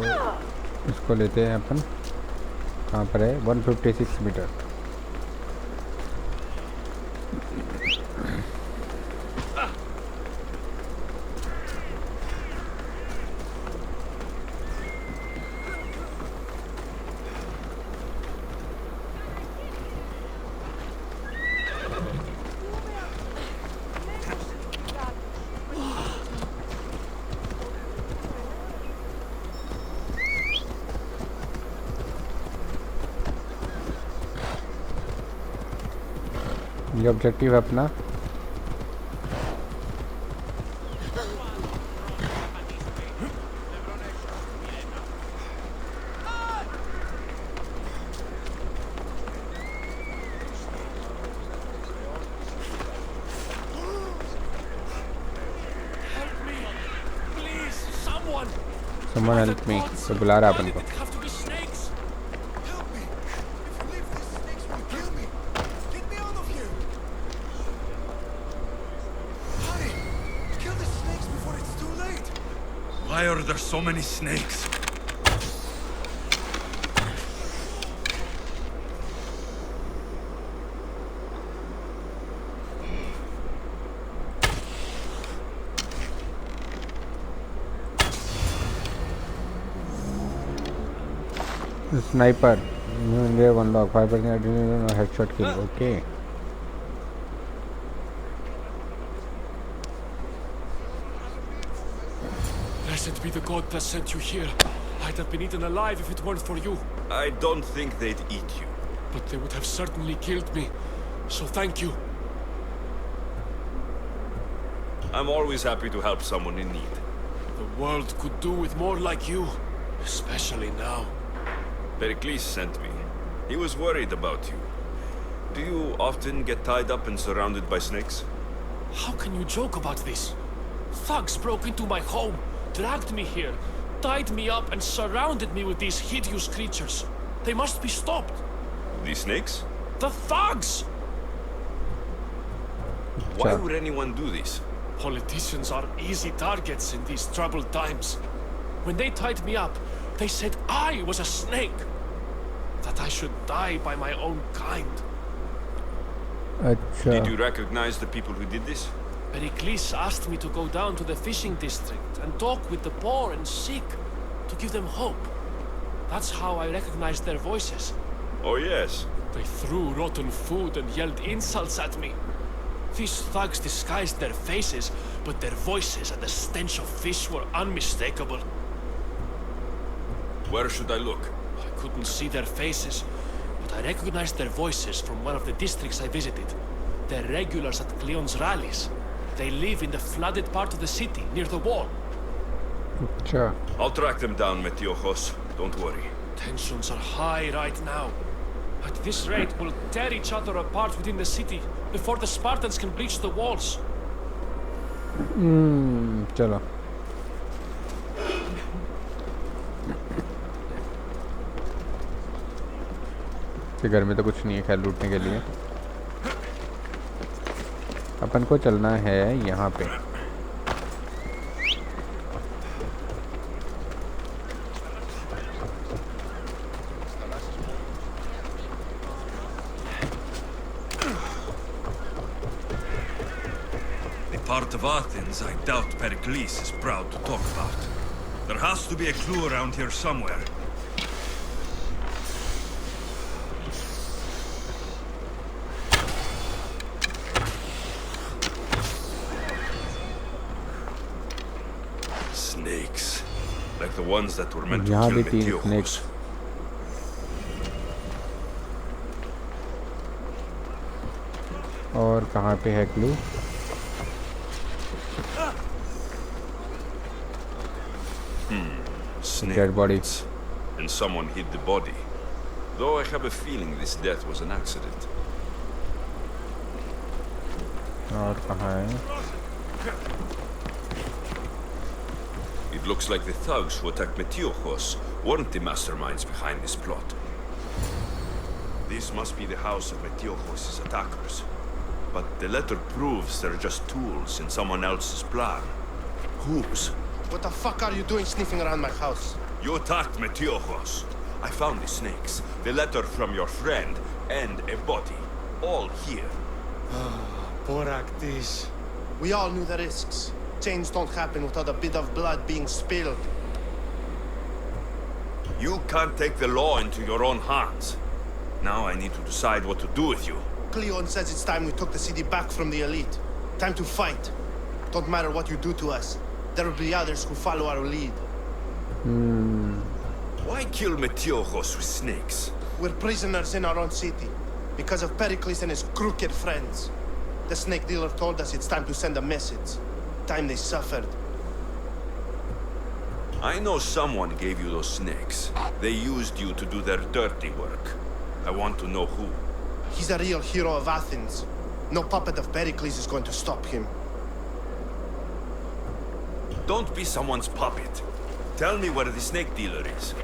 इसको लेते हैं अपन। कहाँ पर है? 156 मीटर। ये ऑब्जेक्टिव है अपना। Someone help me। तो बुला रहा अपन को। Why are there so many snakes? Sniper. New India one log. 5% headshot kill. Okay. Blessed be the god that sent you here. I'd have been eaten alive if it weren't for you. I don't think they'd eat you. But they would have certainly killed me. So thank you. I'm always happy to help someone in need. The world could do with more like you. Especially now. Pericles sent me. He was worried about you. Do you often get tied up and surrounded by snakes? How can you joke about this? Thugs broke into my home, dragged me here, tied me up and surrounded me with these hideous creatures. They must be stopped. These snakes? The thugs! Why would anyone do this? Politicians are easy targets in these troubled times. When they tied me up, they said I was a snake. That I should die by my own kind. Did you recognize the people who did this? Pericles asked me to go down to the fishing district and talk with the poor and sick, to give them hope. That's how I recognized their voices. Oh yes. They threw rotten food and yelled insults at me. These thugs disguised their faces, but their voices and the stench of fish were unmistakable. Where should I look? I couldn't see their faces, but I recognized their voices from one of the districts I visited. They're regulars at Cleon's rallies. They live in the flooded part of the city, near the wall. Sure. I'll track them down, Metiojos. Don't worry. Tensions are high right now. At this rate, we'll tear each other apart within the city before the Spartans can breach the walls. चलो। कि घर में तो कुछ नहीं है खैर लूटने के लिए। अपन को चलना है यहाँ पे। Part of Athens I doubt Pericles is proud to talk about. There has to be a clue around here somewhere. Snakes. Like the ones that were meant to यहाँ kill भी 3 Metiojos. snakes। और कहाँ पे है clue? Dead bodies. And someone hid the body. Though I have a feeling this death was an accident. और कहाँ है? It looks like the thugs who attacked Metiojos weren't the masterminds behind this plot. This must be the house of Metiojos' attackers. But the letter proves they're just tools in someone else's plan. Whose? What the fuck are you doing sniffing around my house? You attacked Metiochos. I found the snakes, the letter from your friend, and a body. All here. Poor Actis. We all knew the risks. Change don't happen without a bit of blood being spilled. You can't take the law into your own hands. Now I need to decide what to do with you. Cleon says it's time we took the city back from the elite. Time to fight. Don't matter what you do to us. There will be others who follow our lead. Why kill Metiochos with snakes? We're prisoners in our own city. Because of Pericles and his crooked friends. The snake dealer told us it's time to send a message. Time they suffered. I know someone gave you those snakes. They used you to do their dirty work. I want to know who. He's a real hero of Athens. No puppet of Pericles is going to stop him. Don't be someone's puppet. Tell me where the snake dealer is.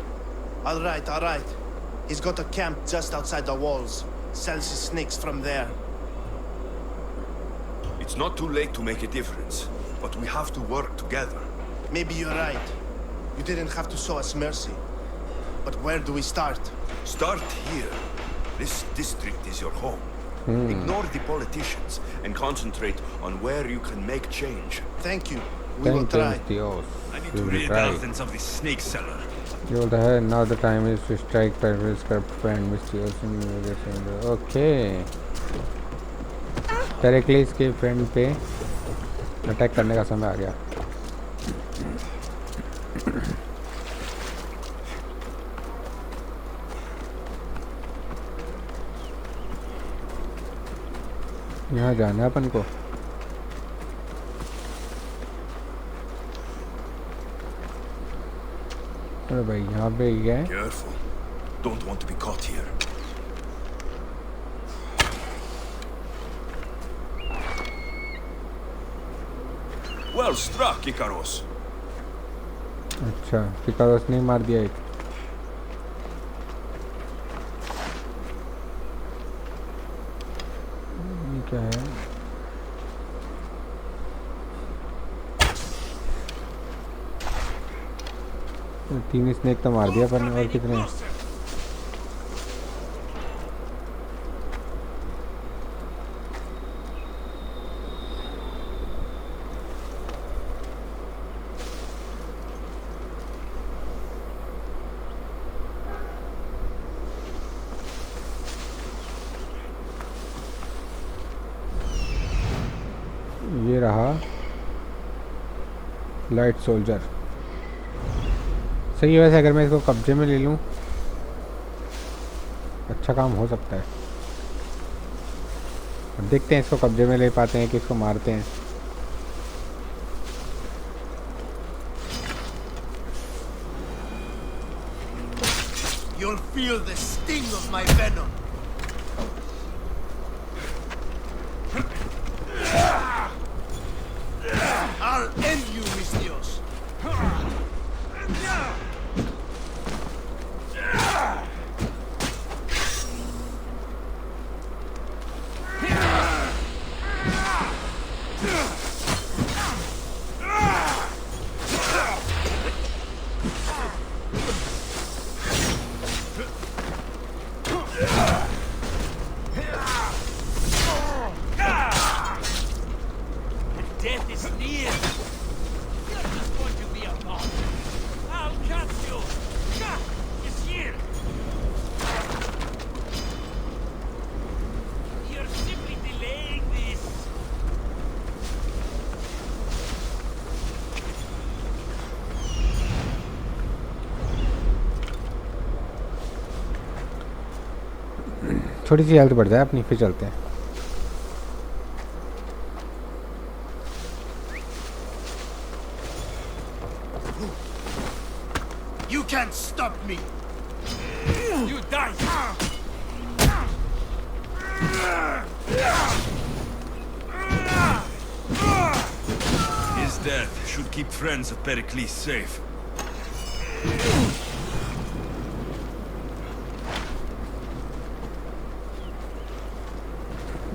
All right. He's got a camp just outside the walls. Sells his snakes from there. It's not too late to make a difference, but we have to work together. Maybe you're right. You didn't have to show us mercy. But where do we start? Start here. This district is your home. Ignore the politicians and concentrate on where you can make change. Thank you. We will try. I need to rid Athens of this snake seller. Now the time is to strike Pericles' corrupt friend, Mystios. Okay. Pericles के friend पे attack करने का समय आ गया. यहाँ जाना है अपन को. अरे भाई यहाँ पे ही है. Careful. Don't want to be caught here. Well struck, Ikaros. अच्छा, इकारोस ने मार दिया एक. ये क्या है? तीन स्नेक तो मार दिया पर और कितने? ये रहा लाइट सोल्जर. सही है. वैसे अगर मैं इसको कब्जे में ले लूँ अच्छा काम हो सकता है. अब देखते हैं इसको कब्जे में ले पाते हैं कि इसको मारते हैं. You'll feel the sting of my venom. I'll end you, Mystios. Death is near. You're just going to be a mob. I'll catch you. It's here. You're simply delaying this. थोड़ी सी हेल्थ बढ़ जाए अपनी, फिर चलते हैं. You can't stop me. You die. His death should keep friends of Pericles safe.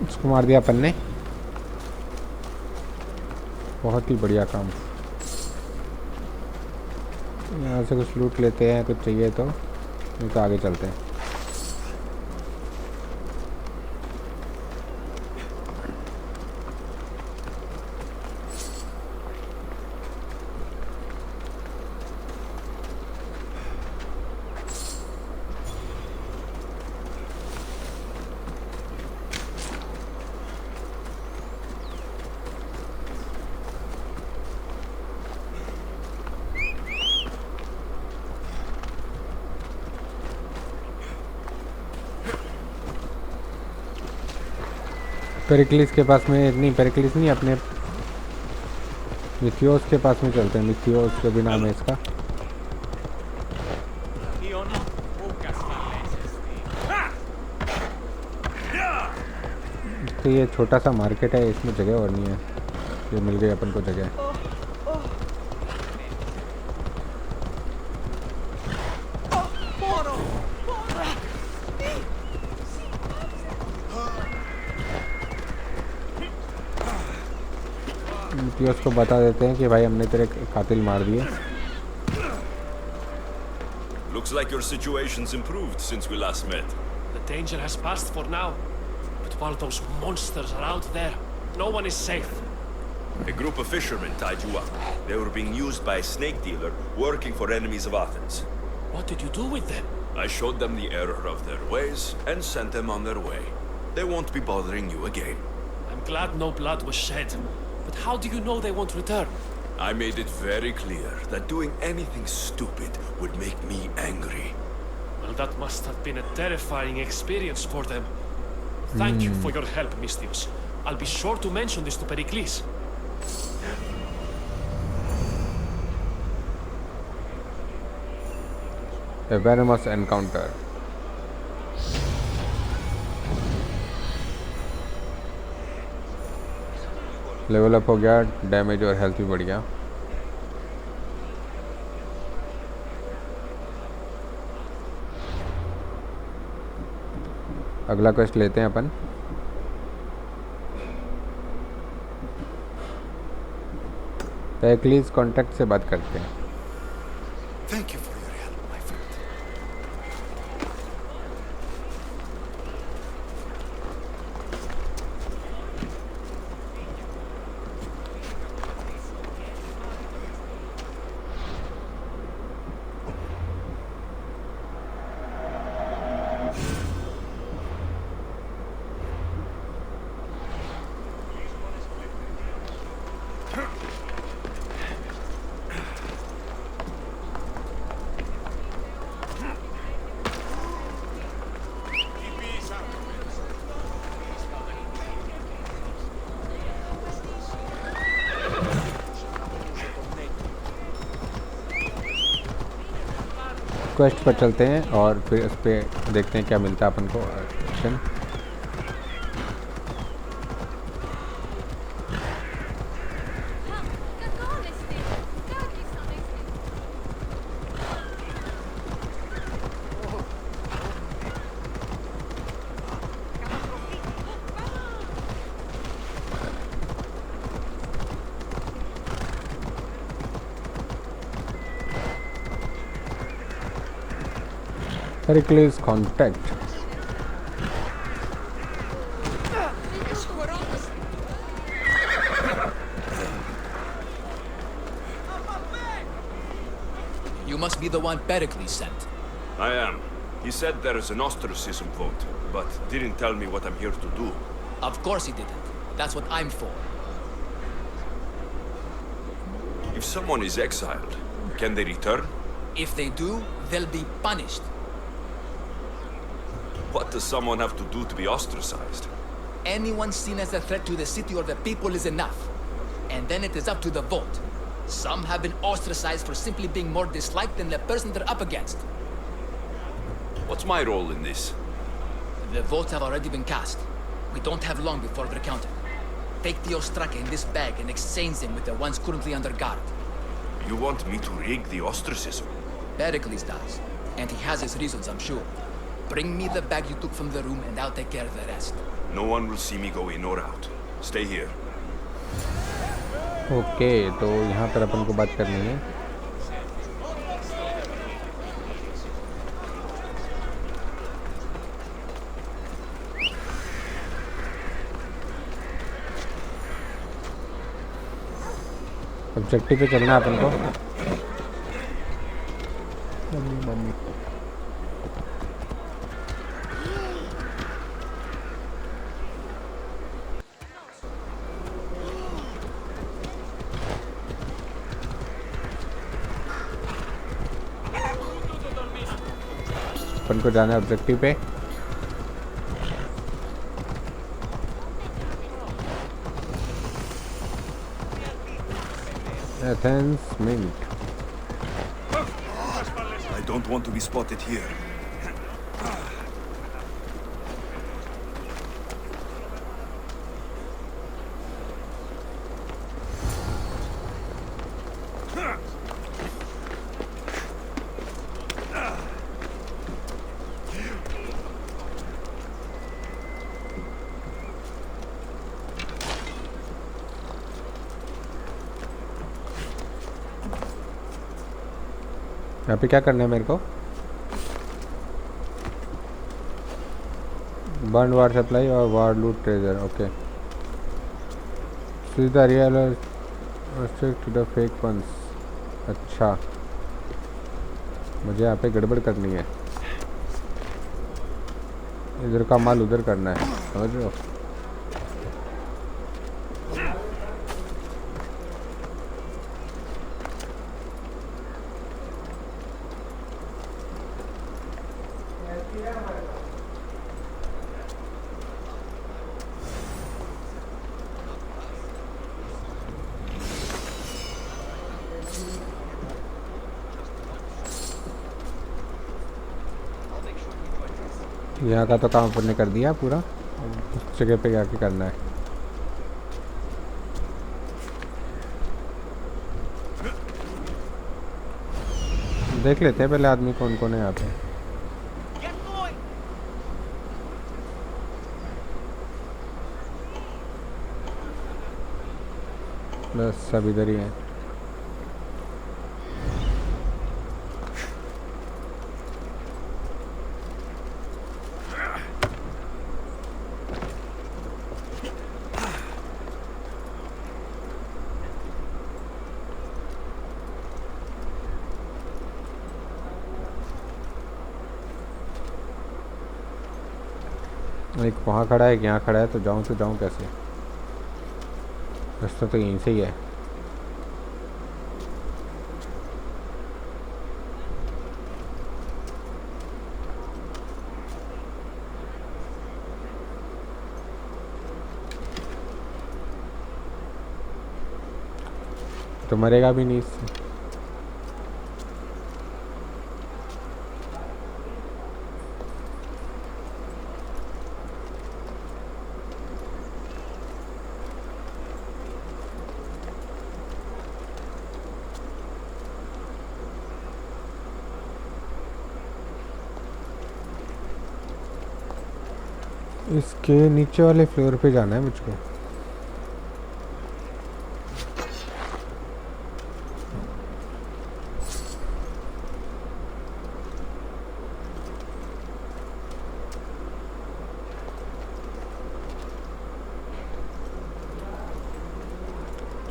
उसको मार दिया अपन ने. बहुत ही बढ़िया काम. यहाँ से कुछ लूट लेते हैं, कुछ चाहिए तो, नहीं तो आगे चलते हैं। पेरिक्लिस के पास में नहीं, पेरिक्लिस नहीं, अपने मिथियोस के पास में चलते हैं। मिथियोस जो भी नाम है इसका। तो ये छोटा सा मार्केट है, इसमें जगह और नहीं है। ये मिल गई अपन को जगह। मिथियोस को बता देते हैं कि भाई हमने तेरे कातिल मार दिए। Looks like your situation's improved since we last met. The danger has passed for now. But while those monsters are out there, no one is safe. A group of fishermen tied you up. They were being used by a snake dealer working for enemies of Athens. What did you do with them? I showed them the error of their ways and sent them on their way. They won't be bothering you again. I'm glad no blood was shed. But how do you know they won't return? I made it very clear that doing anything stupid would make me angry. Well, that must have been a terrifying experience for them. Thank you for your help, Mistios. I'll be sure to mention this to Pericles. A venomous encounter. Level up हो गया, damage और health भी बढ़ गया। अगला quest लेते हैं अपन। पेरिक्लिस contact से बात करते हैं। Thank you for your help, my friend. Quest पर चलते हैं और फिर इस पर देखते हैं क्या मिलता है अपन को action. Pericles contact. You must be the one Pericles sent. I am. He said there is an ostracism vote, but didn't tell me what I'm here to do. Of course he didn't. That's what I'm for. If someone is exiled, can they return? If they do, they'll be punished. What does someone have to do to be ostracized? Anyone seen as a threat to the city or the people is enough. And then it is up to the vote. Some have been ostracized for simply being more disliked than the person they're up against. What's my role in this? The votes have already been cast. We don't have long before they're counted. Take the ostraka in this bag and exchange them with the ones currently under guard. You want me to rig the ostracism? Pericles does. And he has his reasons, I'm sure. Bring me the bag you took from the room and I'll take care of the rest. No one will see me go in or out. Stay here. Okay, तो यहाँ पर अपन को बात करनी है। Objective पे चलना है अपन को। मम्मी अपन को जाना है ऑब्जेक्टिव पे। Athens mint. I don't want to be spotted here. यहाँ पे क्या करना है मेरे को? बर्न वार सप्लाई और वार लूट ट्रेजर। ओके, सीधा real to the fake ones. अच्छा, मुझे यहाँ पे गड़बड़ करनी है, इधर का माल उधर करना है, समझ रहे हो? यहाँ का तो काम अपन ने कर दिया पूरा, उस जगह पे जाके करना है। देख लेते हैं पहले आदमी कौन कौन है यहाँ पे। बस सब इधर ही हैं। एक वहाँ खड़ा है, एक यहाँ खड़ा है, तो जाऊँ कैसे? रास्ता तो यहीं से ही है। तो मरेगा भी नहीं इससे। इसके नीचे वाले फ्लोर पे जाना है मुझको।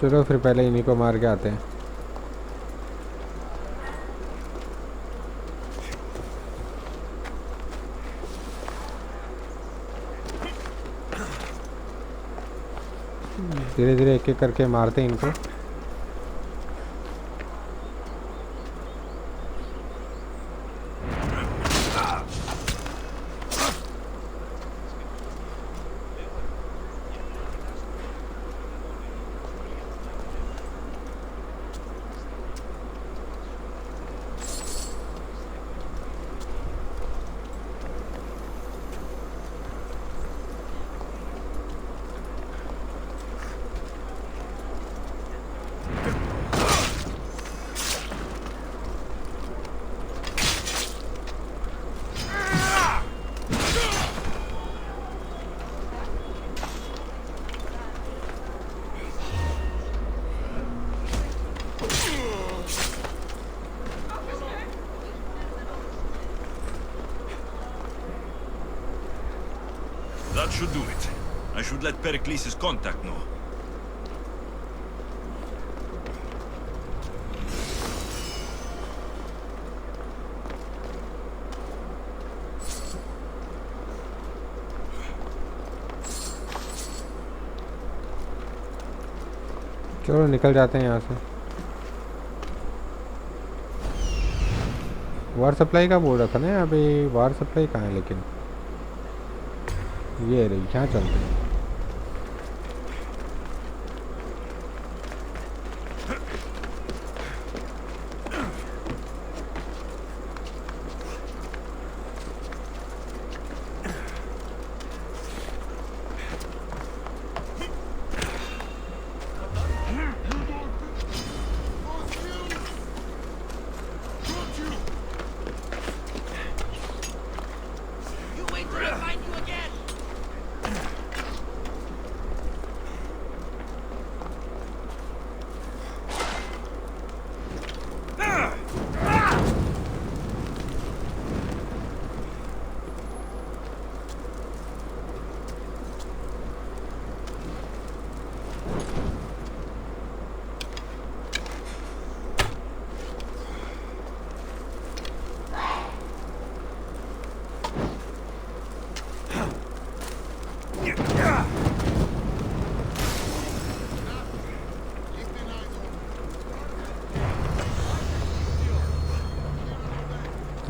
चलो फिर पहले इन्हीं को मार के आते हैं। धीरे धीरे एक एक करके मारते हैं इनको। That should do it. I should let Pericles' contact know. चलो निकल जाते हैं यहाँ से। वार सप्लाई का बोर्ड रखा ना अभी, वार सप्लाई कहाँ है लेकिन, ये रही, यहाँ चलते हैं।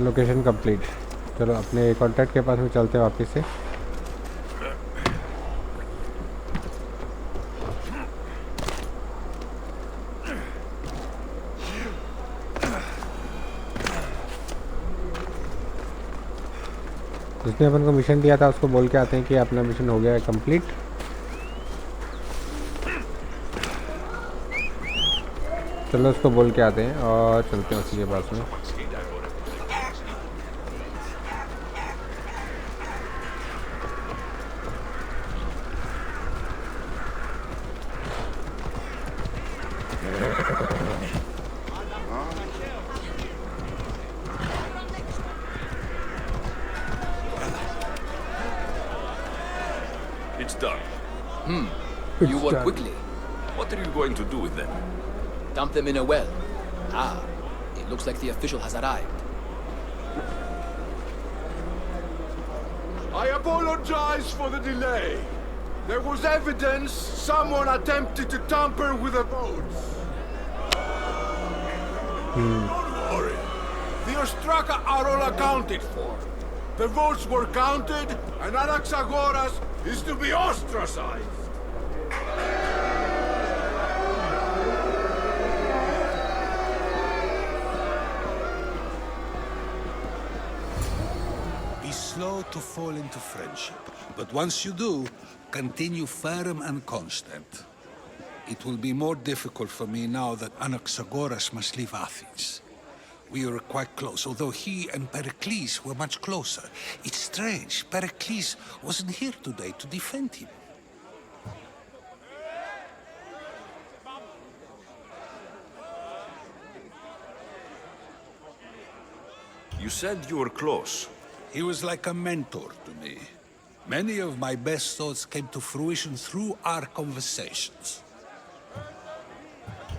Location complete. चलो अपने कॉन्टैक्ट के पास में चलते हैं वापस से। जिसने अपन को मिशन दिया था उसको बोल के आते हैं कि अपना मिशन हो गया है कंप्लीट। चलो उसको बोल के आते हैं और चलते हैं उसी के पास में। It's done. You work quickly. What are you going to do with them? Dump them in a well. Ah, it looks like the official has arrived. I apologize for the delay. There was evidence someone attempted to tamper with the votes. Don't worry. The Ostraka are all accounted for. The votes were counted, and Anaxagoras is to be ostracized. Be slow to fall into friendship, but once you do, continue firm and constant. It will be more difficult for me now that Anaxagoras must leave Athens. We were quite close, although he and Pericles were much closer. It's strange, Pericles wasn't here today to defend him. You said you were close. He was like a mentor to me. Many of my best thoughts came to fruition through our conversations.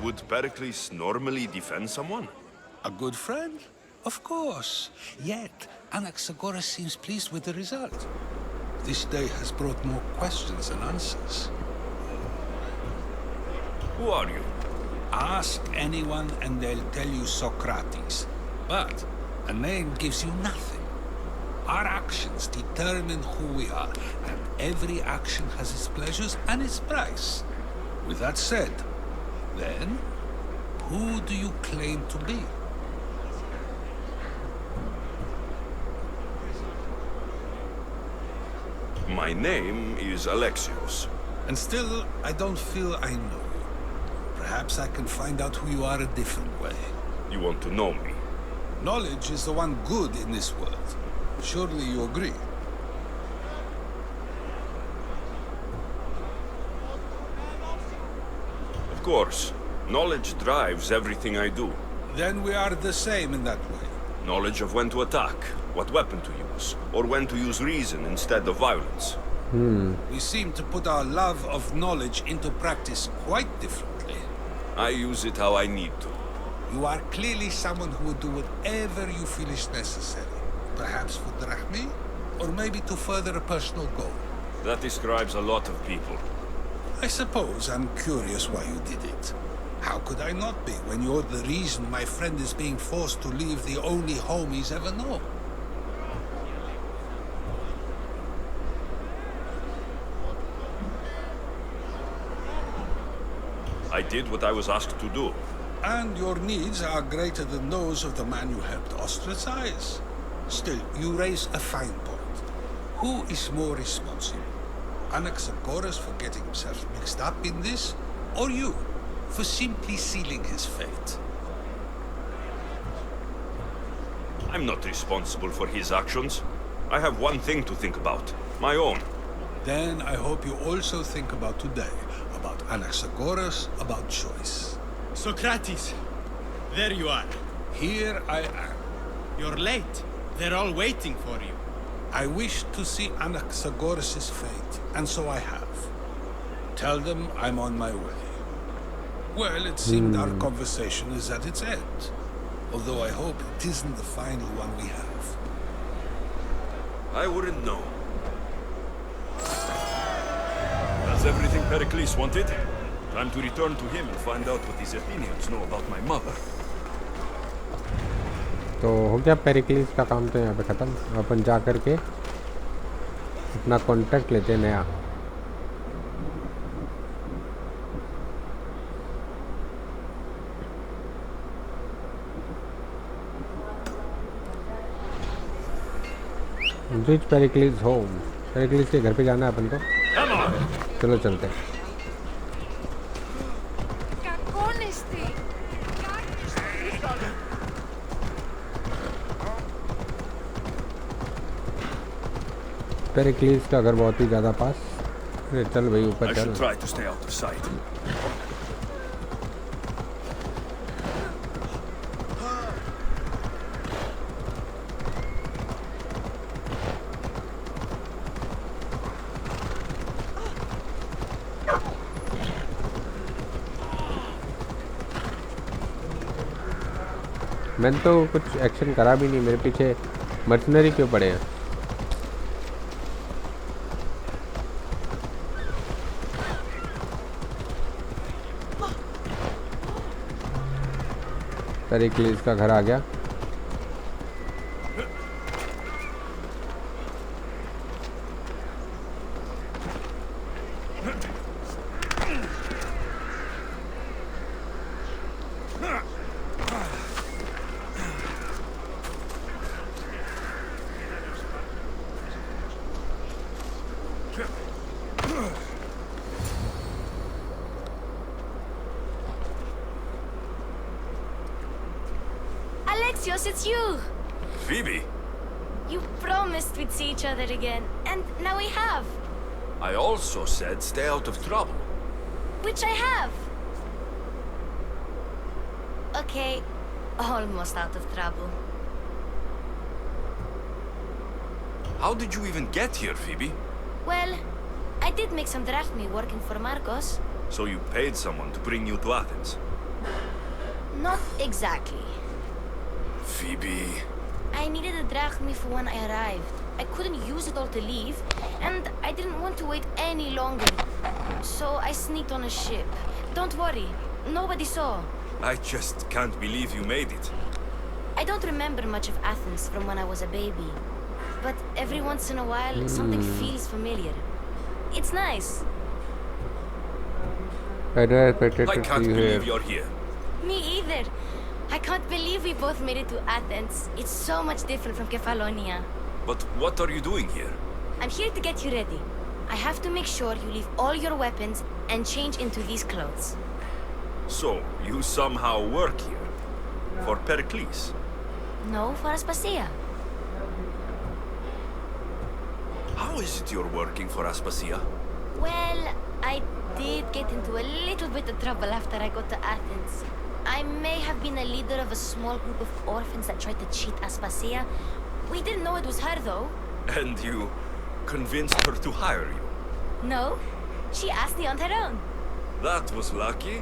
Would Pericles normally defend someone? A good friend? Of course. Yet, Anaxagoras seems pleased with the result. This day has brought more questions than answers. Who are you? Ask anyone and they'll tell you Socrates. But a name gives you nothing. Our actions determine who we are, and every action has its pleasures and its price. With that said, then, who do you claim to be? My name is Alexios. And still, I don't feel I know you. Perhaps I can find out who you are a different way. You want to know me? Knowledge is the one good in this world. Surely you agree? Of course. Knowledge drives everything I do. Then we are the same in that way. Knowledge of when to attack, what weapon to use, or when to use reason instead of violence. We seem to put our love of knowledge into practice quite differently. I use it how I need to. You are clearly someone who would do whatever you feel is necessary. Perhaps for drachmi, or maybe to further a personal goal. That describes a lot of people. I suppose I'm curious why you did it. How could I not be when you're the reason my friend is being forced to leave the only home he's ever known? I did what I was asked to do. And your needs are greater than those of the man you helped ostracize. Still, you raise a fine point. Who is more responsible? Anaxagoras for getting himself mixed up in this, or you, for simply sealing his fate? I'm not responsible for his actions. I have one thing to think about. My own. Then I hope you also think about today, about Anaxagoras, about choice. Socrates! There you are. Here I am. You're late. They're all waiting for you. I wish to see Anaxagoras' fate, and so I have. Tell them I'm on my way. Well, it seemed our conversation is at its end. Although I hope it isn't the final one we have. I wouldn't know. That's everything Pericles wanted. Time to return to him and find out what these Athenians know about my mother. तो हो गया पेरिक्लिस का काम तो यहाँ पे ख़त्म। अपन जा कर के अपना कॉन्ट्रैक्ट लेते हैं नया। Rich पेरिक्लिस home. पेरिक्लिस के घर पे जाना है अपन को। चलो चलते हैं। पेरिक्लिस का घर बहुत ही ज़्यादा पास। अरे चल भाई ऊपर चल। Try to stay out of sight. मैंने तो कुछ एक्शन करा भी नहीं, मेरे पीछे मर्सनरी क्यों पड़े हैं? पेरिक्लिस का घर आ गया। Alexios, it's you! Phoebe, You promised we'd see each other again, and now we have. I also said stay out of trouble. Which I have. Okay, almost out of trouble. How did you even get here, Phoebe? Well, I did make some drachmi working for Marcos. So you paid someone to bring you to Athens? Not exactly. Phoebe... I needed a drachmi for when I arrived. I couldn't use it all to leave, and I didn't want to wait any longer. So I sneaked on a ship. Don't worry, nobody saw. I just can't believe you made it. I don't remember much of Athens from when I was a baby. But every once in a while, something feels familiar. It's nice. I can't believe you're here. Me either. I can't believe we both made it to Athens. It's so much different from Kefalonia. But what are you doing here? I'm here to get you ready. I have to make sure you leave all your weapons and change into these clothes. So, you somehow work here? For Pericles? No, for Aspasia. How is it you're working for Aspasia? Well, I did get into a little bit of trouble after I got to Athens. I may have been a leader of a small group of orphans that tried to cheat Aspasia. We didn't know it was her, though. And you convinced her to hire you? No, she asked me on her own. That was lucky.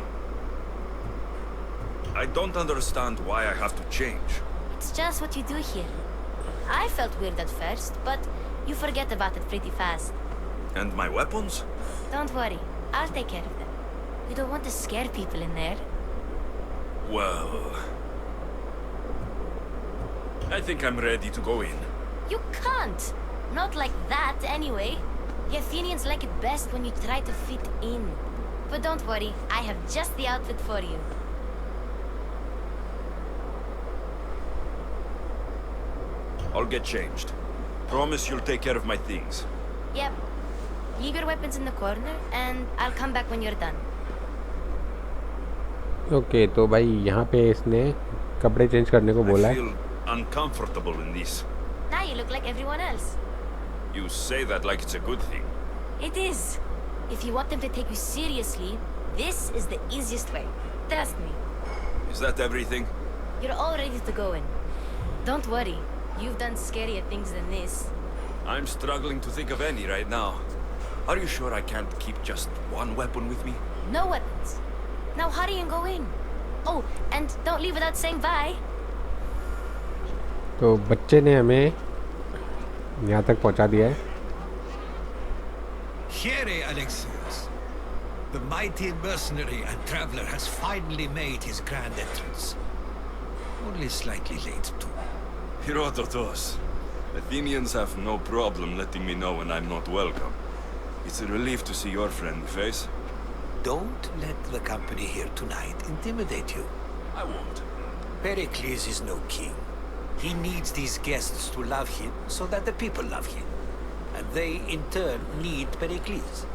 I don't understand why I have to change. It's just what you do here. I felt weird at first, but you forget about it pretty fast. And my weapons? Don't worry. I'll take care of them. We don't want to scare people in there. Well... I think I'm ready to go in. You can't! Not like that, anyway. The Athenians like it best when you try to fit in. But don't worry, I have just the outfit for you. I'll get changed. Promise you'll take care of my things. Yep. Leave your weapons in the corner, and I'll come back when you're done. Okay तो भाई यहाँ पे इसने कपड़े change करने को बोला I है. feel uncomfortable in this. Now you look like everyone else. You say that like it's a good thing. It is. If you want them to take you seriously, this is the easiest way. Trust me. Is that everything? You're all ready to go in. Don't worry. You've done scarier things than this. I'm struggling to think of any right now. Are you sure I can't keep just one weapon with me? No weapons. Now hurry and go in. Oh, and don't leave without saying bye. तो बच्चे ने हमें यहाँ तक पहुँचा दिया है. Here, Alexios. The mighty mercenary and traveler has finally made his grand entrance. Only slightly late, too. Herodotus. Athenians have no problem letting me know when I'm not welcome. It's a relief to see your friendly face. Don't let the company here tonight intimidate you. I won't. Pericles is no king. He needs these guests to love him so that the people love him. And they, in turn, need Pericles.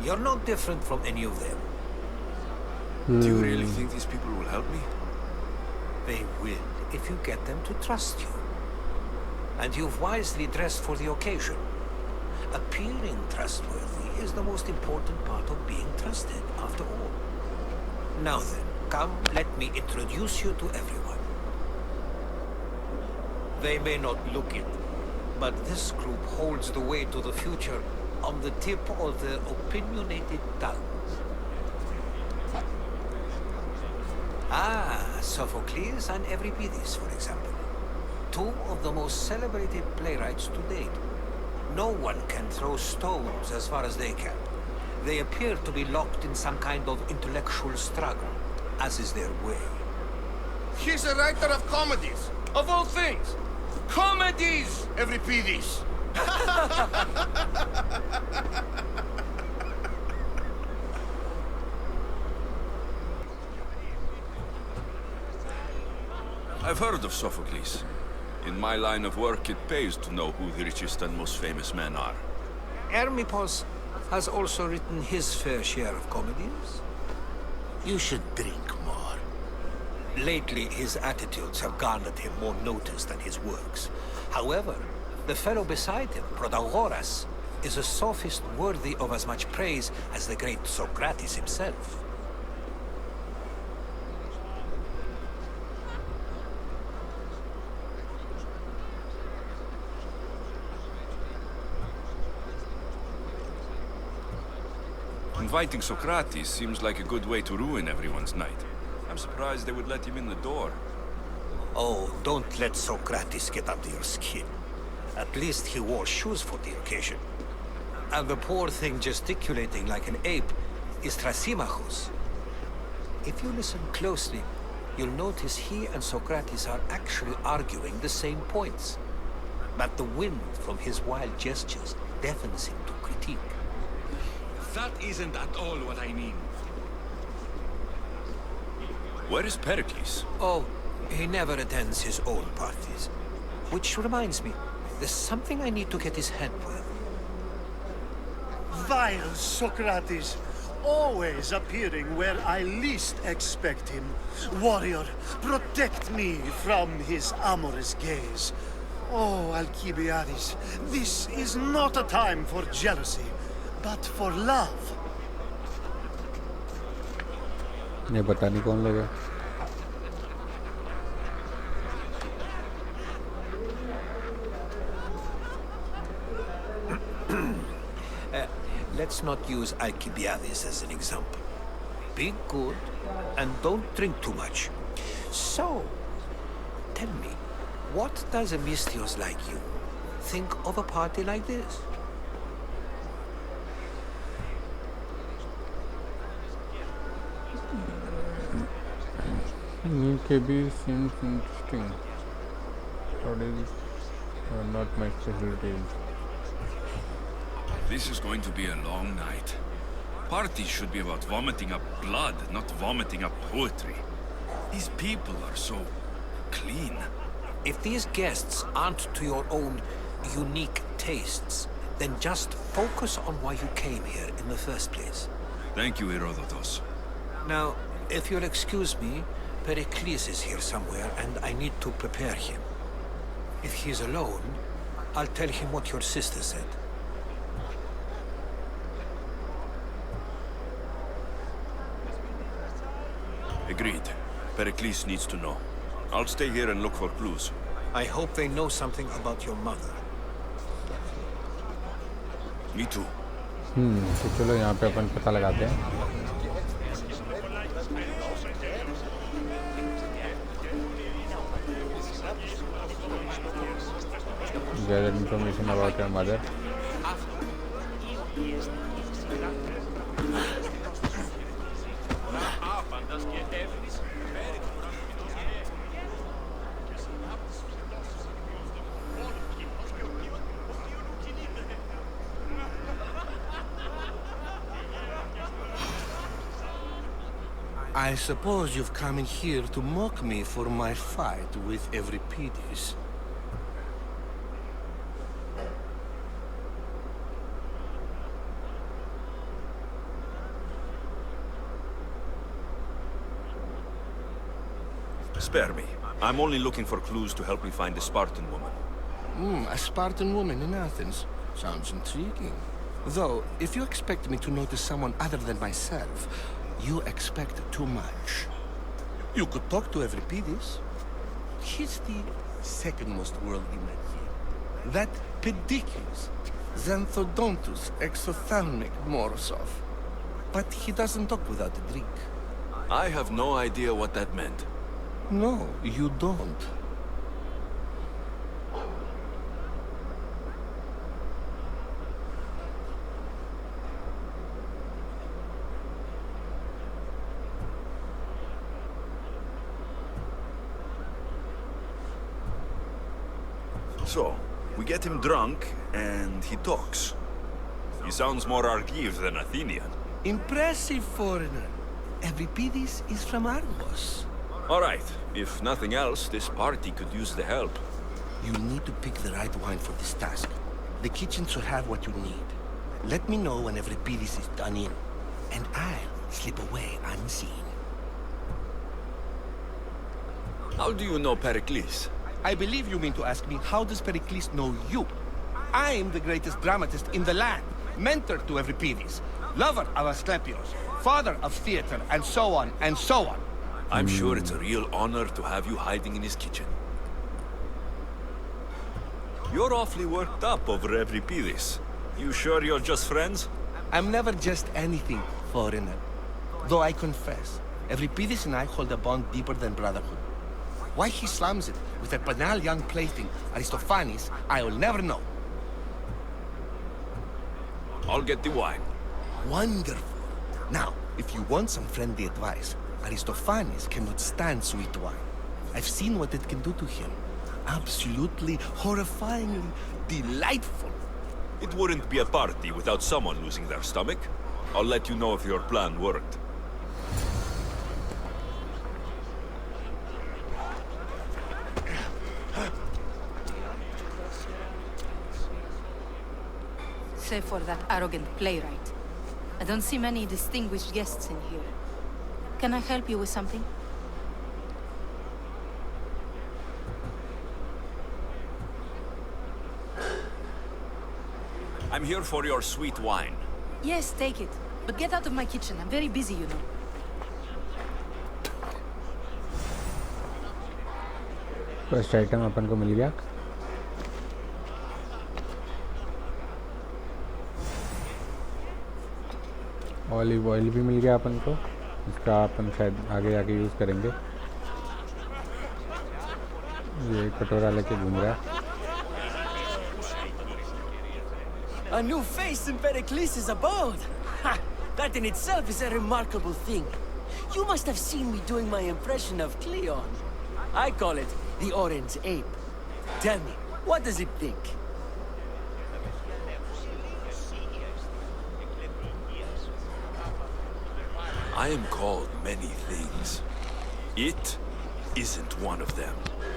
You're no different from any of them. Do you really think these people will help me? They will if you get them to trust you. And you've wisely dressed for the occasion. Appearing trustworthy is the most important part of being trusted, after all. Now then, come, let me introduce you to everyone. They may not look it, but this group holds the way to the future on the tip of their opinionated tongues. Ah, Sophocles and Euripides, for example. Two of the most celebrated playwrights to date. No one can throw stones as far as they can. They appear to be locked in some kind of intellectual struggle, as is their way. He's a writer of comedies, of all things. Comedies, Euripides. I've heard of Sophocles. In my line of work, it pays to know who the richest and most famous men are. Hermippos has also written his fair share of comedies. You should drink more. Lately, his attitudes have garnered him more notice than his works. However, the fellow beside him, Protagoras, is a sophist worthy of as much praise as the great Socrates himself. Inviting Socrates seems like a good way to ruin everyone's night. I'm surprised they would let him in the door. Oh, don't let Socrates get under your skin. At least he wore shoes for the occasion. And the poor thing gesticulating like an ape is Thrasymachus. If you listen closely, you'll notice he and Socrates are actually arguing the same points. But the wind from his wild gestures deafens him to critique. That isn't at all what I mean. Where is Pericles? Oh, he never attends his own parties. Which reminds me, there's something I need to get his head with. Vile Socrates, always appearing where I least expect him. Warrior, protect me from his amorous gaze. Oh, Alcibiades, this is not a time for jealousy, but for love. नहीं पता नहीं कौन लगा. Let's not use Alcibiades as an example. Be good, and don't drink too much. So, tell me, what does a Misthios like you think of a party like this? New KB seems interesting. Studies are not my specialty. This is going to be a long night. Parties should be about vomiting up blood, not vomiting up poetry. These people are so clean. If these guests aren't to your own unique tastes, then just focus on why you came here in the first place. Thank you, Herodotus. Now, if you'll excuse me, Pericles is here somewhere, and I need to prepare him. If he's alone, I'll tell him what your sister said. Agreed. Pericles needs to know. I'll stay here and look for clues. I hope they know something about your mother. Me too. तो चलो यहाँ पे अपन पता लगाते हैं. Gather information about your mother. I suppose you've come in here to mock me for my fight with Euripides. Spare me. I'm only looking for clues to help me find a Spartan woman. A Spartan woman in Athens. Sounds intriguing. Though, if you expect me to notice someone other than myself, you expect too much. You could talk to Euripides. He's the second most worldly man here. That pedicus, Xanthodontus exophthalmic Morosov. But he doesn't talk without a drink. I have no idea what that meant. No, you don't. So, we get him drunk, and he talks. He sounds more Argive than Athenian. Impressive foreigner. Euripides is from Argos. All right. If nothing else, this party could use the help. You need to pick the right wine for this task. The kitchen should have what you need. Let me know when Euripides is done in, and I'll slip away unseen. How do you know Pericles? I believe you mean to ask me, how does Pericles know you? I am the greatest dramatist in the land, mentor to Euripides, lover of Asclepios, father of theater, and so on, and so on. I'm sure it's a real honor to have you hiding in his kitchen. You're awfully worked up over Euripides. You sure you're just friends? I'm never just anything, foreigner. Though I confess, Euripides and I hold a bond deeper than brotherhood. Why he slams it with a banal young plaything, Aristophanes, I will never know. I'll get the wine. Wonderful. Now, if you want some friendly advice, Aristophanes cannot stand sweet wine. I've seen what it can do to him. Absolutely, horrifyingly delightful. It wouldn't be a party without someone losing their stomach. I'll let you know if your plan worked. Save for that arrogant playwright. I don't see many distinguished guests in here. Can I help you with something? I'm here for your sweet wine. Yes, take it. But get out of my kitchen. I'm very busy, you know. First item अपन को मिल गया. Olive oil भी मिल गया अपन को. इसका अपन शायद आगे आके यूज़ करेंगे. ये कटोरा लेके घूम रहा है. A new face in Pericles' abode! Ha! That in itself is a remarkable thing. You must have seen me doing my impression of Cleon. I call it the Orange Ape. Tell me, what does it think? I am called many things. It isn't one of them.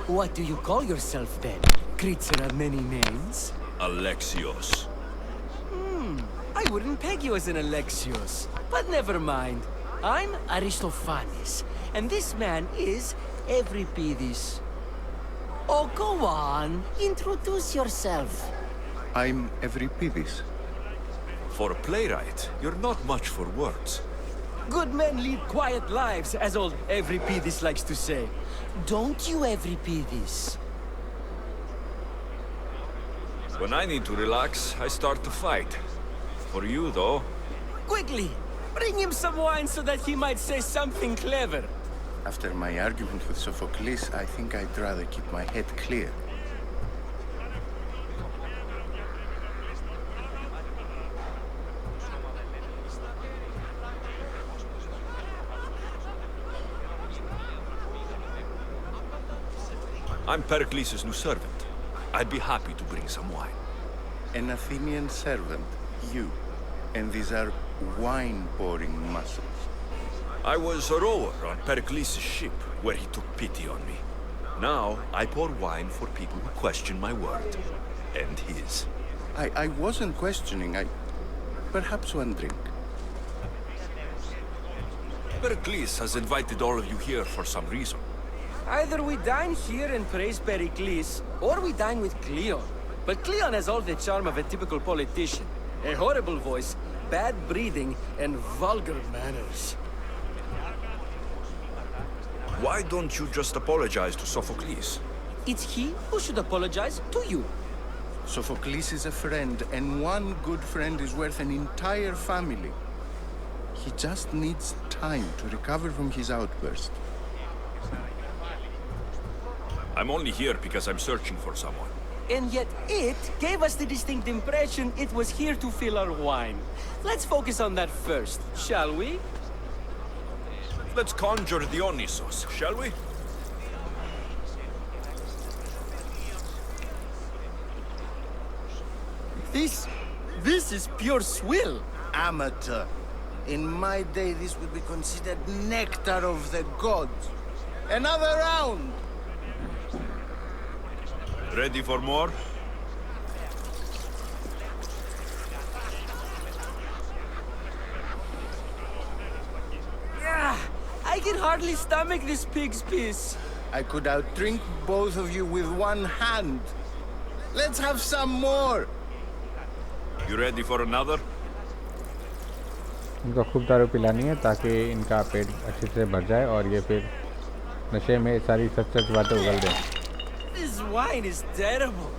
What do you call yourself then? Creature of many names? Alexios. I wouldn't peg you as an Alexios. But never mind. I'm Aristophanes, and this man is Euripides. Oh, go on. Introduce yourself. I'm Euripides. For a playwright, you're not much for words. Good men lead quiet lives, as old Euripides likes to say. Don't you, Euripides? When I need to relax, I start to fight. For you, though. Quickly, bring him some wine so that he might say something clever. After my argument with Sophocles, I think I'd rather keep my head clear. I'm Pericles' new servant. I'd be happy to bring some wine. An Athenian servant, you. And these are wine-pouring muscles. I was a rower on Pericles' ship, where he took pity on me. Now, I pour wine for people who question my word. And his. I wasn't questioning, Perhaps one drink. Pericles has invited all of you here for some reason. Either we dine here and praise Pericles, or we dine with Cleon. But Cleon has all the charm of a typical politician. A horrible voice, bad breeding, and vulgar manners. Why don't you just apologize to Sophocles? It's he who should apologize to you. Sophocles is a friend, and one good friend is worth an entire family. He just needs time to recover from his outburst. I'm only here because I'm searching for someone. And yet it gave us the distinct impression it was here to fill our wine. Let's focus on that first, shall we? Let's conjure Dionysos, shall we? This is pure swill. Amateur. In my day, this would be considered nectar of the gods. Another round! Ready for more? I can hardly stomach this pig's piss. I could outdrink both of you with one hand. Let's have some more! You ready for another? इनको खूब दारू पिलानी है ताकि इनका पेट अच्छे से भर जाए और ये फिर नशे में सारी सच सच बातें उगल दें. This wine is terrible.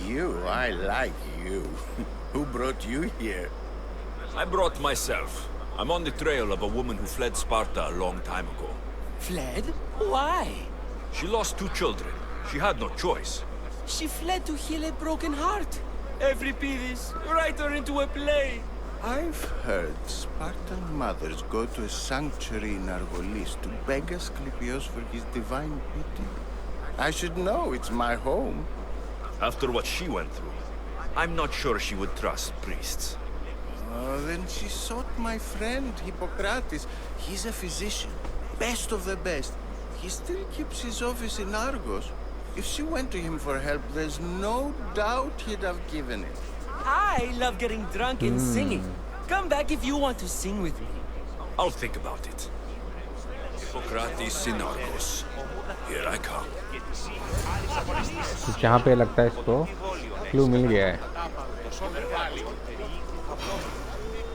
You, I like you. Who brought you here? I brought myself. I'm on the trail of a woman who fled Sparta a long time ago. Fled? Why? She lost 2 children. She had no choice. She fled to heal a broken heart. Euripides, write her into a play. I've heard Spartan mothers go to a sanctuary in Argolis to beg Asclepios for his divine pity. I should know, it's my home. After what she went through, I'm not sure she would trust priests. Oh, then she sought my friend, Hippocrates. He's a physician, best of the best. He still keeps his office in Argos. If she went to him for help, there's no doubt he'd have given it. I love getting drunk and singing. Come back if you want to sing with me. I'll think about it. Hippocrates in Argos. Here I come. जहाँ पे लगता है इसको clue मिल गया है.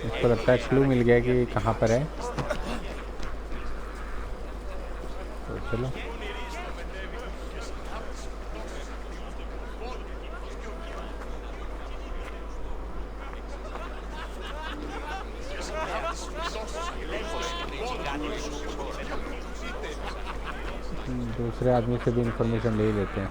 इसको लगता है क्लू मिल गया कि कहाँ पर है. तो चलो. दूसरे आदमी से भी इंफॉर्मेशन ले ही लेते हैं.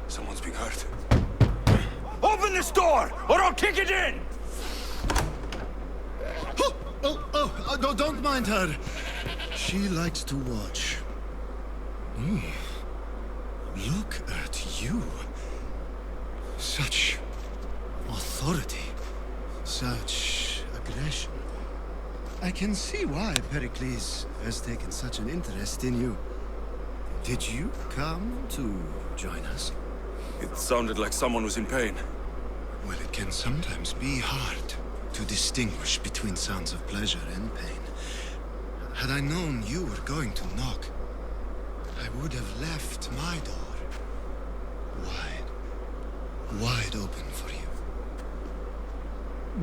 Someone's being hurt. Open this door, or I'll kick it in! Don't mind her. She likes to watch. Look at you. Such authority. Such aggression. I can see why Pericles has taken such an interest in you. Did you come to join us? It sounded like someone was in pain. Well, it can sometimes be hard to distinguish between sounds of pleasure and pain. Had I known you were going to knock, I would have left my door wide open for you.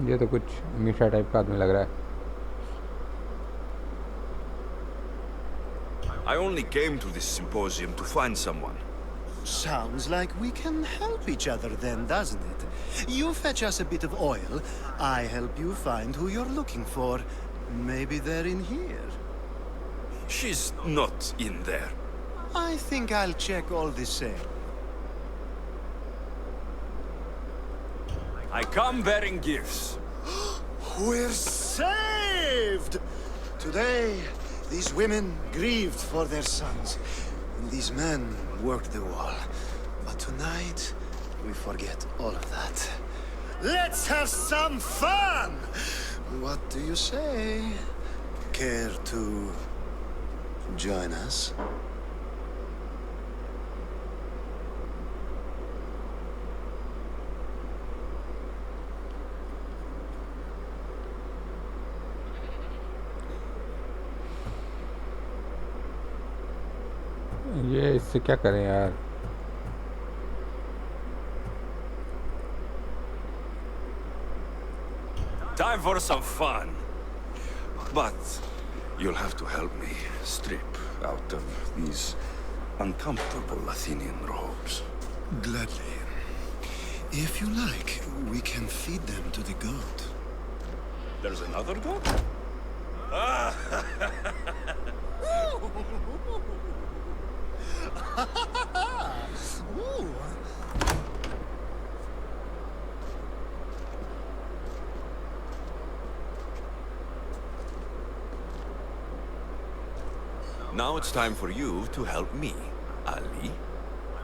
ये तो कुछ मीठा type का आदमी लग रहा है. I only came to this symposium to find someone. Sounds like we can help each other then, doesn't it? You fetch us a bit of oil, I help you find who you're looking for. Maybe they're in here. She's not in there. I think I'll check all the same. I come bearing gifts. We're saved! Today, these women grieved for their sons, and these men worked the wall. But tonight, we forget all of that. Let's have some fun! What do you say? Care to join us? ये इससे क्या करें यार. Time for some fun. But you'll have to help me strip out of these uncomfortable Athenian robes. Gladly. If you like, we can feed them to the goat. There's another goat? Ooh. Now it's time for you to help me, Ali.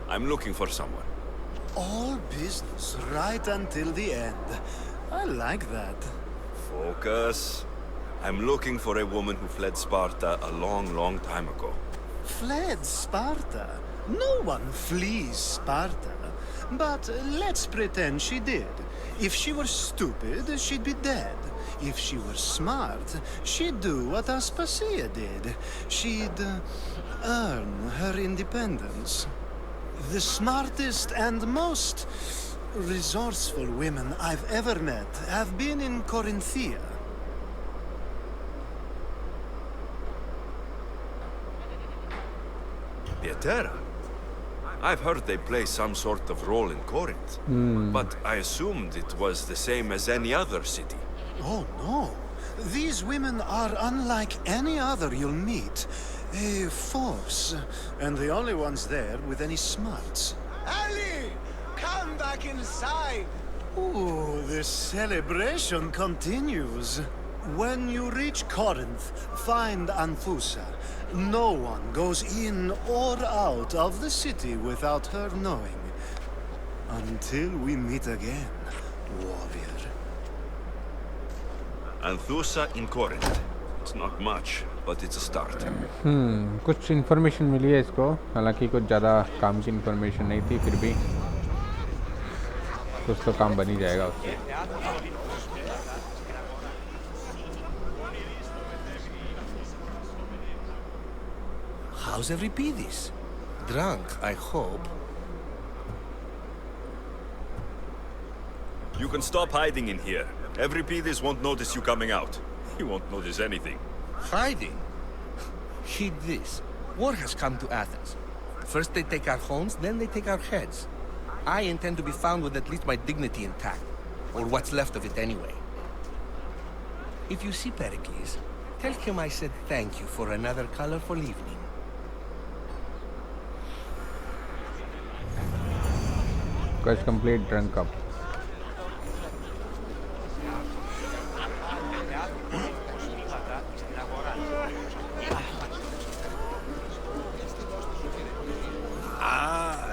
I'm looking for someone. All business right until the end. I like that. Focus. I'm looking for a woman who fled Sparta a long, long time ago. Fled Sparta? No one flees Sparta. But let's pretend she did. If she were stupid, she'd be dead. If she were smart, she'd do what Aspasia did. She'd earn her independence. The smartest and most resourceful women I've ever met have been in Corinthia. Pietera? I've heard they play some sort of role in Corinth. But I assumed it was the same as any other city. Oh, no. These women are unlike any other you'll meet. A force, and the only ones there with any smarts. Ali! Come back inside! Ooh, the celebration continues. When you reach Corinth, find Anthusa. No one goes in or out of the city without her knowing. Until we meet again, warrior. Anthusa in Corinth. It's not much, but it's a start. कुछ information मिली है इसको, हालांकि कुछ ज़्यादा काम की information नहीं थी, फिर भी कुछ तो काम बन ही जाएगा उससे. How's Euripides? Drunk, I hope. You can stop hiding in here. Euripides won't notice you coming out. He won't notice anything. Hiding? Heed this. War has come to Athens. First they take our homes, then they take our heads. I intend to be found with at least my dignity intact. Or what's left of it anyway. If you see Pericles, tell him I said thank you for another colorful evening. Quest complete, drunk up.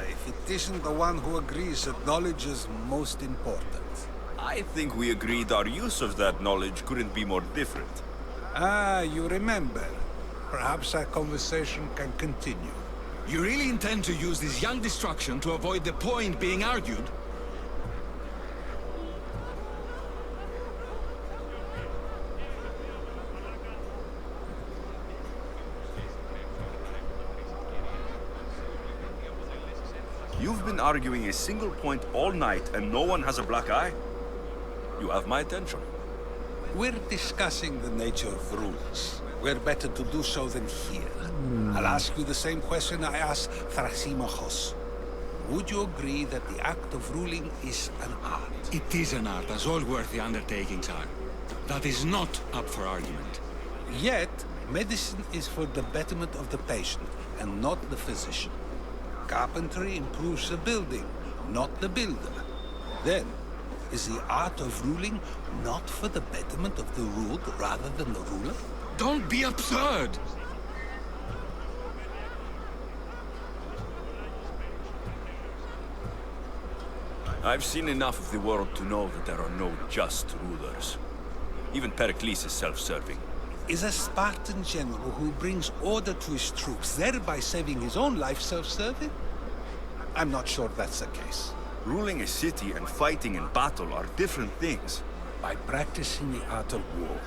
If it isn't the one who agrees that knowledge is most important. I think we agreed our use of that knowledge couldn't be more different. You remember. Perhaps our conversation can continue. You really intend to use this young destruction to avoid the point being argued? You've been arguing a single point all night and no one has a black eye? You have my attention. We're discussing the nature of rules. We're better to do so than here. I'll ask you the same question I asked Thrasymachos. Would you agree that the act of ruling is an art? It is an art, as all worthy undertakings are. That is not up for argument. Yet, medicine is for the betterment of the patient, and not the physician. Carpentry improves the building, not the builder. Then, is the art of ruling not for the betterment of the ruled rather than the ruler? Don't be absurd! I've seen enough of the world to know that there are no just rulers. Even Pericles is self-serving. Is a Spartan general who brings order to his troops, thereby saving his own life, self-serving? I'm not sure that's the case. Ruling a city and fighting in battle are different things. By practicing the art of war,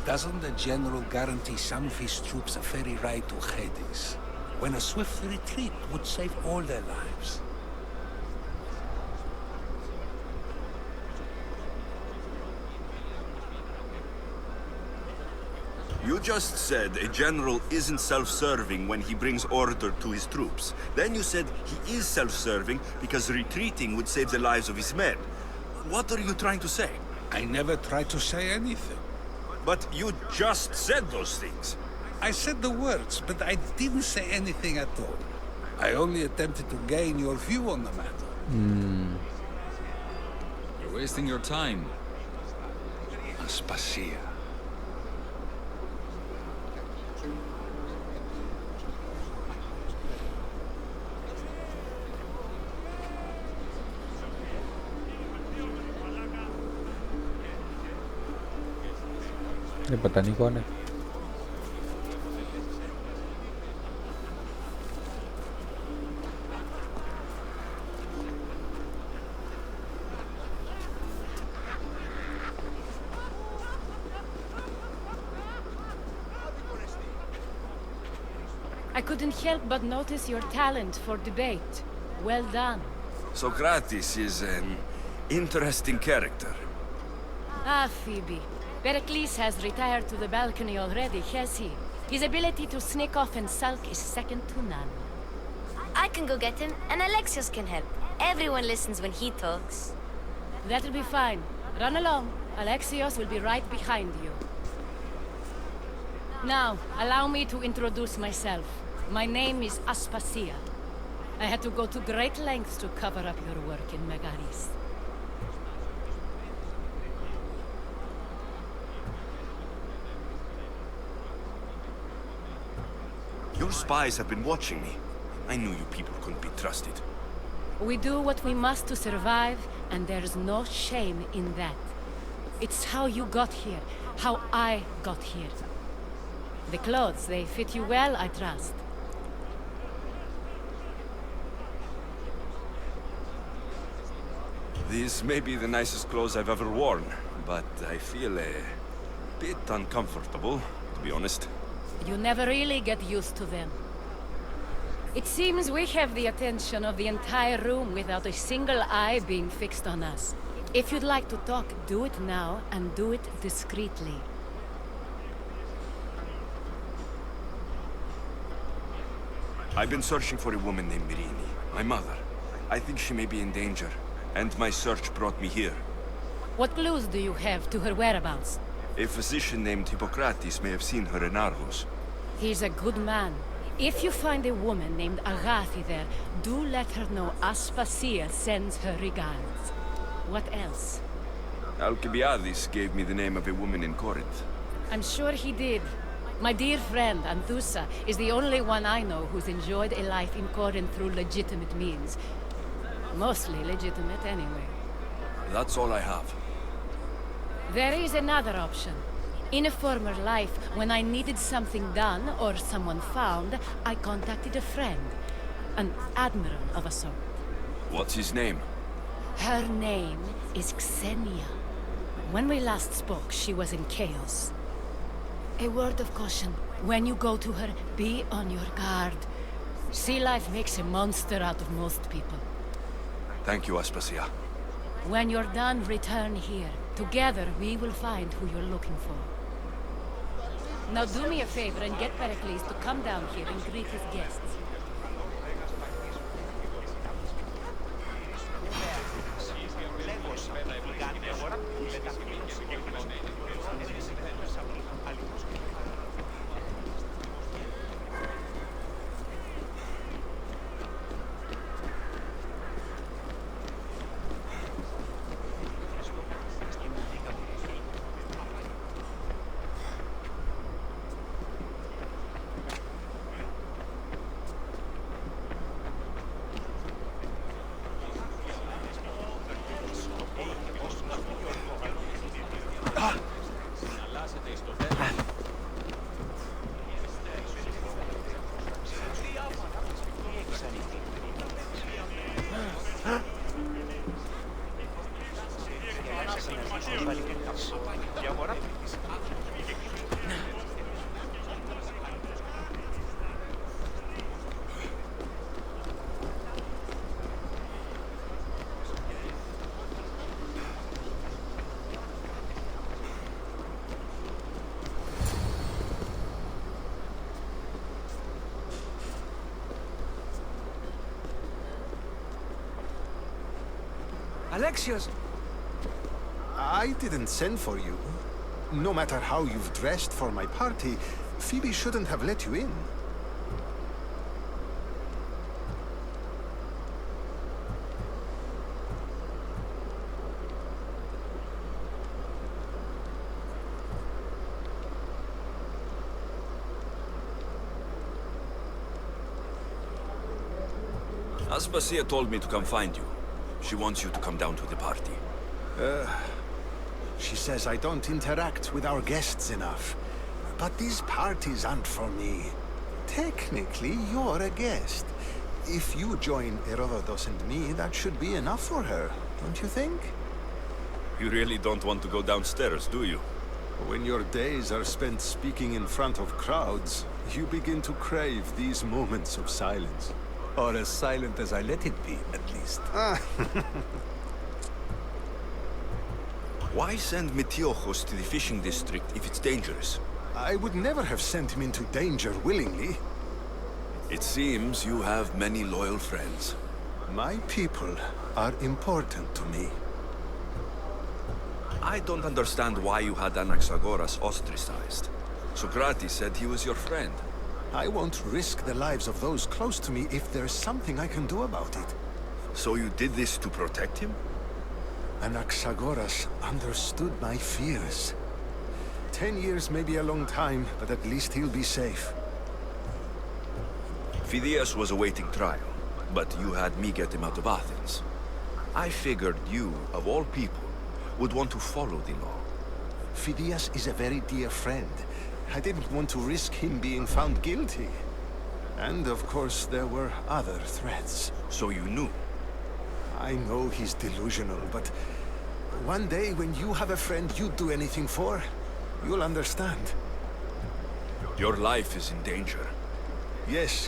doesn't the general guarantee some of his troops a ferry ride to Hades, when a swift retreat would save all their lives? You just said a general isn't self-serving when he brings order to his troops. Then you said he is self-serving because retreating would save the lives of his men. What are you trying to say? I never tried to say anything. But you just said those things. I said the words, but I didn't say anything at all. I only attempted to gain your view on the matter. You're wasting your time. Aspasia. ये पता नहीं कौन है. I couldn't help but notice your talent for debate. Well done. Socrates is an interesting character. Ah, Phoebe. Pericles has retired to the balcony already, has he? His ability to sneak off and sulk is second to none. I can go get him, and Alexios can help. Everyone listens when he talks. That'll be fine. Run along. Alexios will be right behind you. Now, allow me to introduce myself. My name is Aspasia. I had to go to great lengths to cover up your work in Megaris. Your spies have been watching me. I knew you people couldn't be trusted. We do what we must to survive, and there's no shame in that. It's how you got here, how I got here. The clothes, they fit you well, I trust. These may be the nicest clothes I've ever worn, but I feel a bit uncomfortable, to be honest. You never really get used to them. It seems we have the attention of the entire room without a single eye being fixed on us. If you'd like to talk, do it now, and do it discreetly. I've been searching for a woman named Mirini, my mother. I think she may be in danger, and my search brought me here. What clues do you have to her whereabouts? A physician named Hippocrates may have seen her in Argos. He's a good man. If you find a woman named Agathi there, do let her know Aspasia sends her regards. What else? Alcibiades gave me the name of a woman in Corinth. I'm sure he did. My dear friend, Anthusa, is the only one I know who's enjoyed a life in Corinth through legitimate means. Mostly legitimate, anyway. That's all I have. There is another option. In a former life, when I needed something done or someone found, I contacted a friend. An admiral of a sort. What's his name? Her name is Xenia. When we last spoke, she was in chaos. A word of caution. When you go to her, be on your guard. Sea life makes a monster out of most people. Thank you, Aspasia. When you're done, return here. Together, we will find who you're looking for. Now do me a favor and get Pericles to come down here and greet his guests. Alexios! I didn't send for you. No matter how you've dressed for my party, Phoebe shouldn't have let you in. Aspasia told me to come find you. She wants you to come down to the party. She says I don't interact with our guests enough. But these parties aren't for me. Technically, you're a guest. If you join Herodotus and me, that should be enough for her, don't you think? You really don't want to go downstairs, do you? When your days are spent speaking in front of crowds, you begin to crave these moments of silence. Or as silent as I let it be, at least. Why send Metiochos to the fishing district if it's dangerous? I would never have sent him into danger willingly. It seems you have many loyal friends. My people are important to me. I don't understand why you had Anaxagoras ostracized. Socrates said he was your friend. I won't risk the lives of those close to me if there's something I can do about it. So you did this to protect him? Anaxagoras understood my fears. 10 years may be a long time, but at least he'll be safe. Phidias was awaiting trial, but you had me get him out of Athens. I figured you, of all people, would want to follow the law. Phidias is a very dear friend. I didn't want to risk him being found guilty. And of course, there were other threats. So you knew? I know he's delusional, but one day when you have a friend you'd do anything for, you'll understand. Your life is in danger. Yes,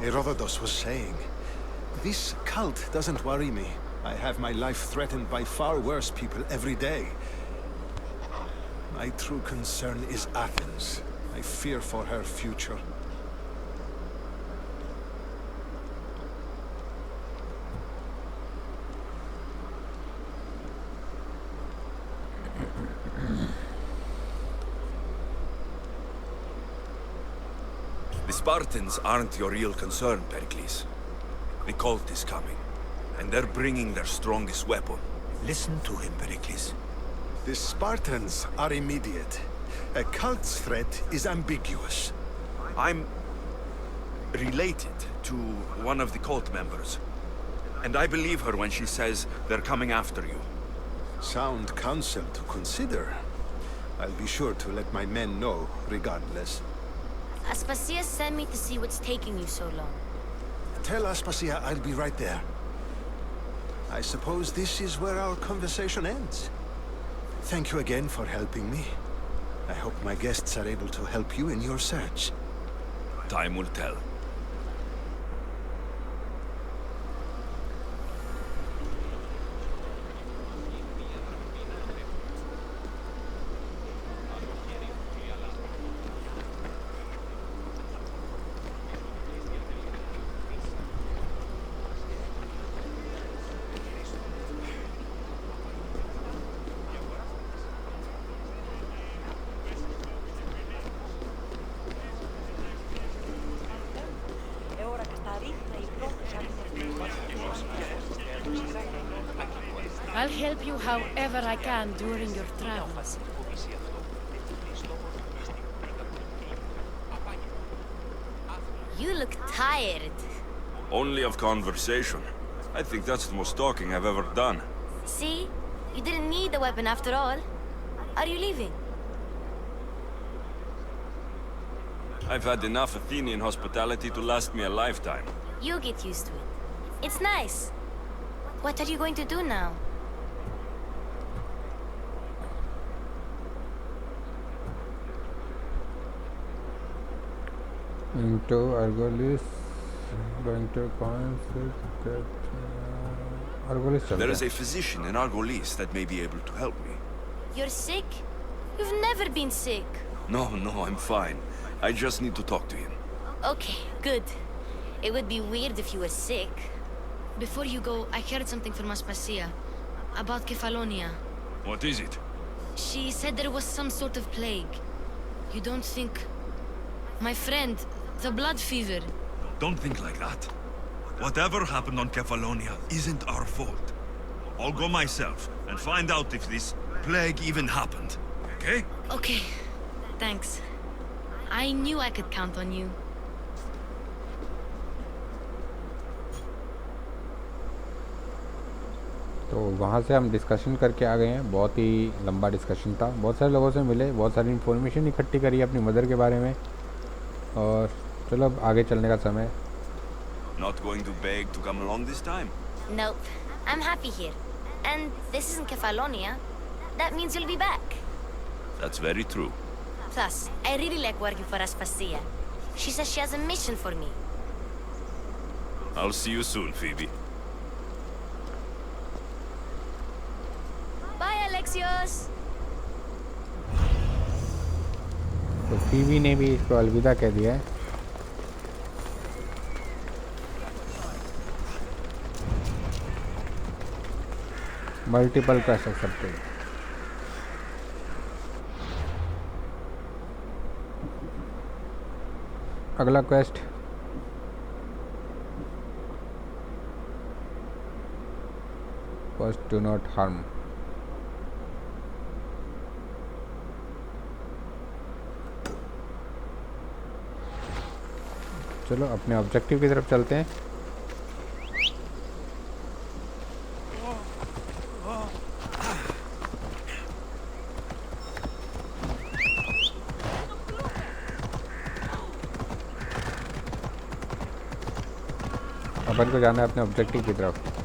Herodotus was saying. This cult doesn't worry me. I have my life threatened by far worse people every day. My true concern is Athens. I fear for her future. The Spartans aren't your real concern, Pericles. The cult is coming, and they're bringing their strongest weapon. Listen to him, Pericles. The Spartans are immediate. A cult's threat is ambiguous. I'm related to one of the cult members, and I believe her when she says they're coming after you. Sound counsel to consider. I'll be sure to let my men know, regardless. Aspasia sent me to see what's taking you so long. Tell Aspasia I'll be right there. I suppose this is where our conversation ends. Thank you again for helping me. I hope my guests are able to help you in your search. Time will tell. I'll help you however I can during your travels. You look tired. Only of conversation. I think that's the most talking I've ever done. See? You didn't need the weapon after all. Are you leaving? I've had enough Athenian hospitality to last me a lifetime. You'll get used to it. It's nice. What are you going to do now? Into Argolis, going to Argolis. There is a physician in Argolis that may be able to help me. You're sick? You've never been sick. No, I'm fine. I just need to talk to him. Okay, good. It would be weird if you were sick. Before you go, I heard something from Aspasia about Kefalonia. What is it? She said there was some sort of plague. You don't think... My friend, the blood fever. Don't think like that. Whatever happened on Kefalonia isn't our fault. I'll go myself and find out if this plague even happened. Okay? Okay. Thanks. I knew I could count on you. तो वहाँ से हम discussion करके आ गए हैं। बहुत ही लंबा discussion था, बहुत सारे लोगों से मिले, बहुत सारी इन्फॉर्मेशन इकट्ठी करी अपनी मदर के बारे में। और चलो अब आगे चलने का समय। Not going to beg to come along this time? Nope. I'm happy here. And this isn't Kefalonia. That means you'll be back. That's very true. Plus, I really like working for Aspasia. She says she has a mission for me. I'll see you soon, Phoebe. Bye, Alexios! तो Phoebe ने भी इसको अलविदा कह दिया है। Multiple quest accepted. अगला quest first do not harm. चलो अपने ऑब्जेक्टिव की तरफ चलते हैं। अपन को जाना है अपने ऑब्जेक्टिव की तरफ।